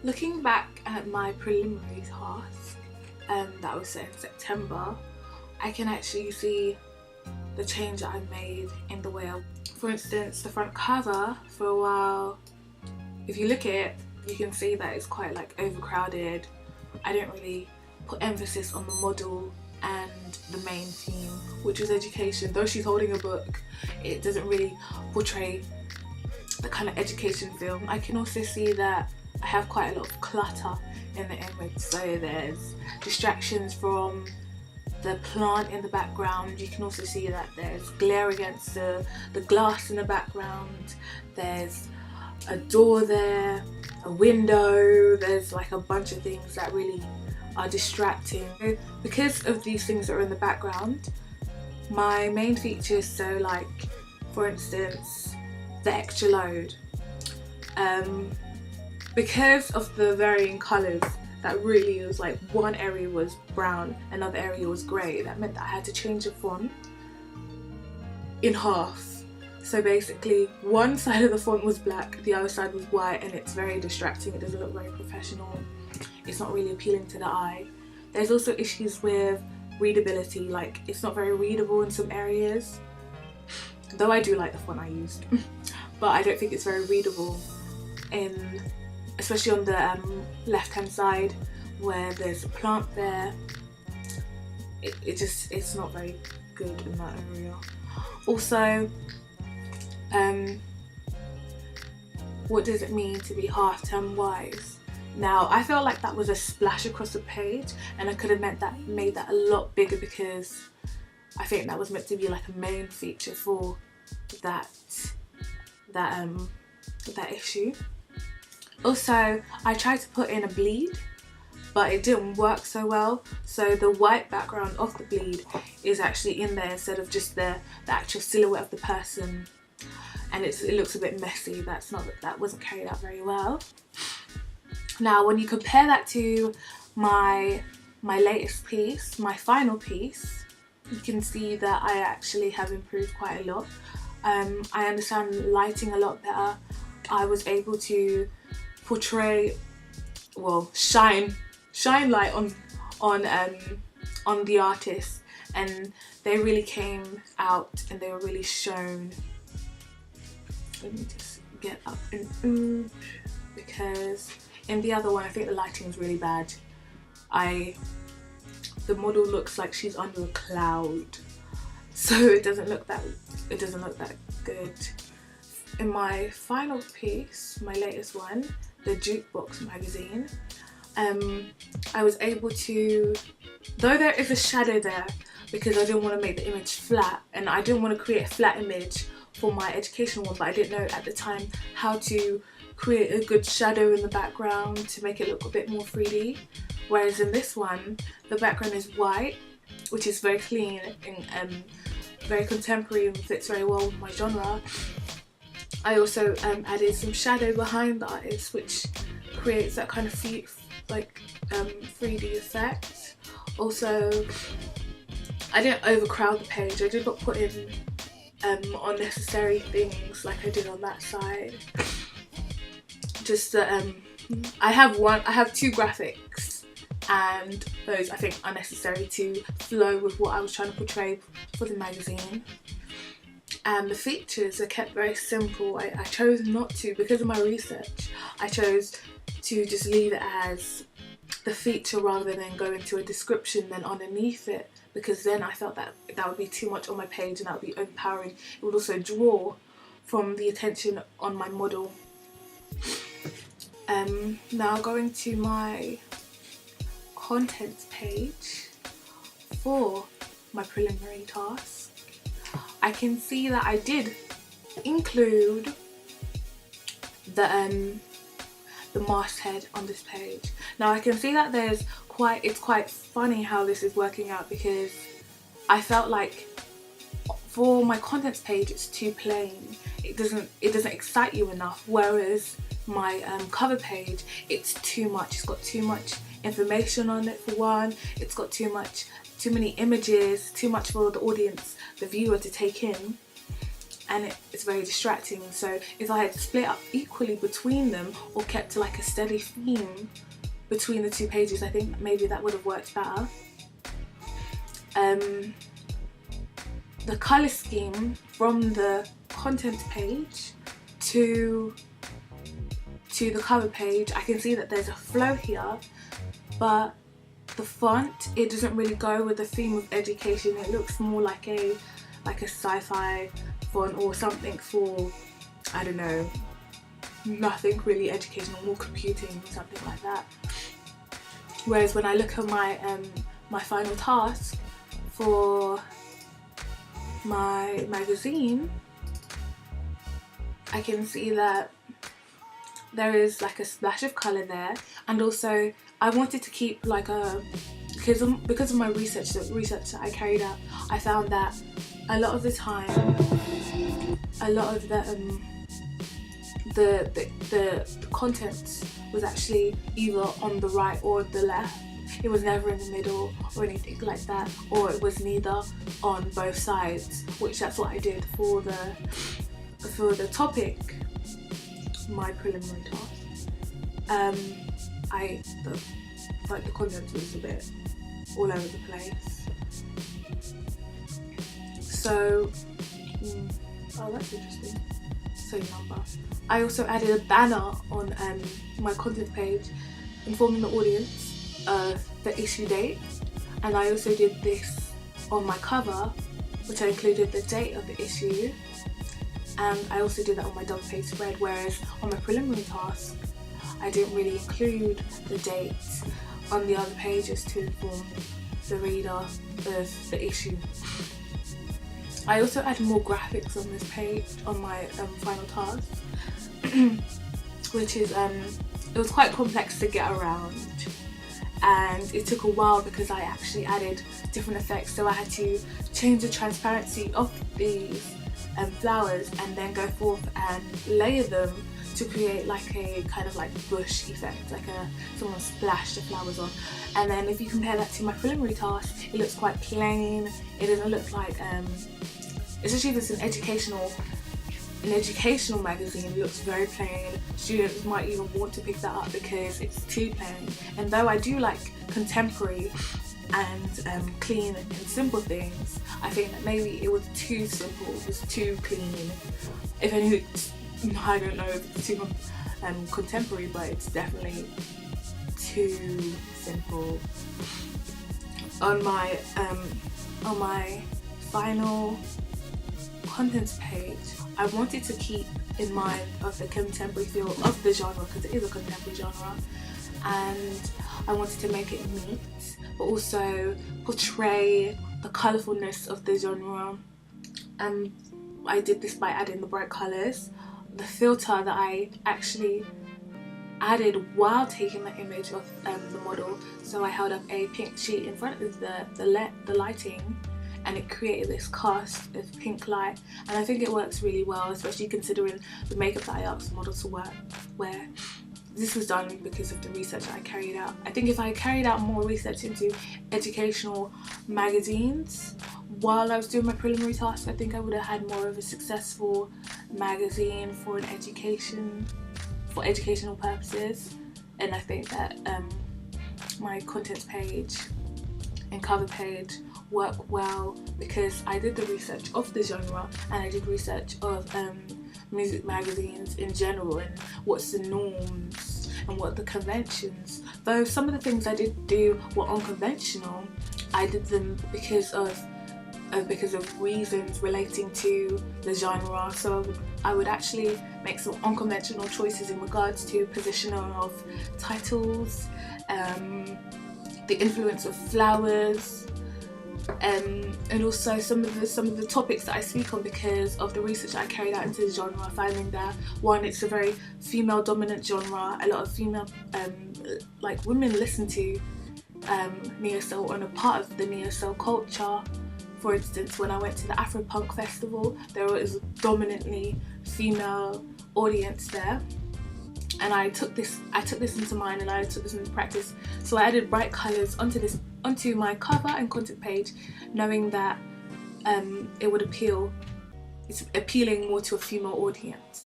Looking back at my preliminary task that was set in September, I can actually see the change that I made in the way for instance, the front cover for a while, if you look at it, you can see that it's quite like overcrowded. I didn't really put emphasis on the model and the main theme, which was education. Though she's holding a book, it doesn't really portray the kind of education film. I can also see that I have quite a lot of clutter in the image, so there's distractions from the plant in the background. You can also see that there's glare against the glass in the background, there's a door there, a window, there's like a bunch of things that really are distracting. Because of these things that are in the background, my main features, so like for instance the extra load, because of the varying colours, that really was like one area was brown, another area was grey. That meant that I had to change the font in half. So basically one side of the font was black, the other side was white, and it's very distracting. It doesn't look very professional. It's not really appealing to the eye. There's also issues with readability, like it's not very readable in some areas. Though I do like the font I used, but I don't think it's very readable especially on the left hand side where there's a plant there. It's not very good in that area. Also, what does it mean to be half-term wise? Now, I felt like that was a splash across the page, and I could have made that a lot bigger, because I think that was meant to be like a main feature for that issue. Also, I tried to put in a bleed, but it didn't work so well. So the white background of the bleed is actually in there instead of just the actual silhouette of the person, and it looks a bit messy. That wasn't carried out very well. Now, when you compare that to my latest piece, my final piece, you can see that I actually have improved quite a lot. I understand lighting a lot better. I was able to portray, well, shine light on the artist, and they really came out and they were really shown. Let me just get up and ooh, because in the other one I think the lighting is really bad. The model looks like she's under a cloud, so it doesn't look that good. In my final piece, my latest one, the Jukebox magazine, I was able to, though there is a shadow there because I didn't want to make the image flat, and I didn't want to create a flat image for my educational one, but I didn't know at the time how to create a good shadow in the background to make it look a bit more 3D. Whereas in this one, the background is white, which is very clean and very contemporary and fits very well with my genre. I also added some shadow behind the artist, which creates that kind of 3D effect. Also, I didn't overcrowd the page. I did not put in unnecessary things like I did on that side. Just that I have two graphics, and those I think are necessary to flow with what I was trying to portray for the magazine. And the features are kept very simple. I chose not to, because of my research, I chose to just leave it as the feature rather than go into a description then underneath it, because then I felt that would be too much on my page and that would be overpowering. It would also draw from the attention on my model. Now going to my contents page for my preliminary task, I can see that I did include the masthead on this page. Now I can see that it's quite funny how this is working out, because I felt like for my contents page it's too plain. It doesn't excite you enough, whereas my cover page, it's too much. It's got too much information on it for one. It's got too many images, too much for the audience, the viewer, to take in. and it's very distracting. So if I had split up equally between them or kept like a steady theme between the two pages, I think maybe that would have worked better. The colour scheme from the content page to the cover page, I can see that there's a flow here, but the font, it doesn't really go with the theme of education. It looks more like a sci-fi font or something for, I don't know, nothing really educational, more computing, something like that. Whereas when I look at my my final task for my magazine, I can see that there is like a splash of colour there, and also I wanted to keep like a, because of my research that I carried out, I found that a lot of the time, a lot of the content was actually either on the right or the left. It was never in the middle or anything like that, or it was neither on both sides, which that's what I did for the topic, my preliminary task. The content was a bit all over the place. So, oh, that's interesting. Same number. I also added a banner on my content page informing the audience of the issue date, and I also did this on my cover, which I included the date of the issue, and I also did that on my double page spread, whereas on my preliminary task I didn't really include the dates on the other pages to inform the reader of the issue. I also added more graphics on this page, on my final task, which is, it was quite complex to get around, and it took a while because I actually added different effects. So I had to change the transparency of these flowers and then go forth and layer them to create like a kind of like bush effect, like someone splashed the flowers on. And then if you compare that to my preliminary task, it looks quite plain. It doesn't look like, especially if it's an educational magazine, it looks very plain. Students might even want to pick that up because it's too plain. And though I do like contemporary and clean and simple things, I think that maybe it was too simple, it was too clean. If anything, I don't know if it's too contemporary, but it's definitely too simple. On my final contents page, I wanted to keep in mind of the contemporary feel of the genre, because it is a contemporary genre, and I wanted to make it neat but also portray the colourfulness of the genre. I did this by adding the bright colours. The filter that I actually added while taking the image of the model, so I held up a pink sheet in front of the lighting, and it created this cast of pink light, and I think it works really well, especially considering the makeup that I asked the model to wear. This was done because of the research that I carried out. I think if I carried out more research into educational magazines while I was doing my preliminary task, I think I would have had more of a successful magazine for educational purposes. And I think that my contents page and cover page work well because I did the research of the genre, and I did research of music magazines in general and what's the norms and what the conventions. Though some of the things I did do were unconventional, I did them because of reasons relating to the genre. So I would actually make some unconventional choices in regards to positioning of titles, the influence of flowers, and also some of the topics that I speak on because of the research I carried out into the genre, finding that one, it's a very female dominant genre. A lot of female like women listen to neo-soul and a part of the neo-soul culture. For instance, when I went to the Afropunk festival, there was a dominantly female audience there, and I took this into mind and I took this into practice. So I added bright colours onto my cover and content page, knowing that it would appeal it's appealing more to a female audience.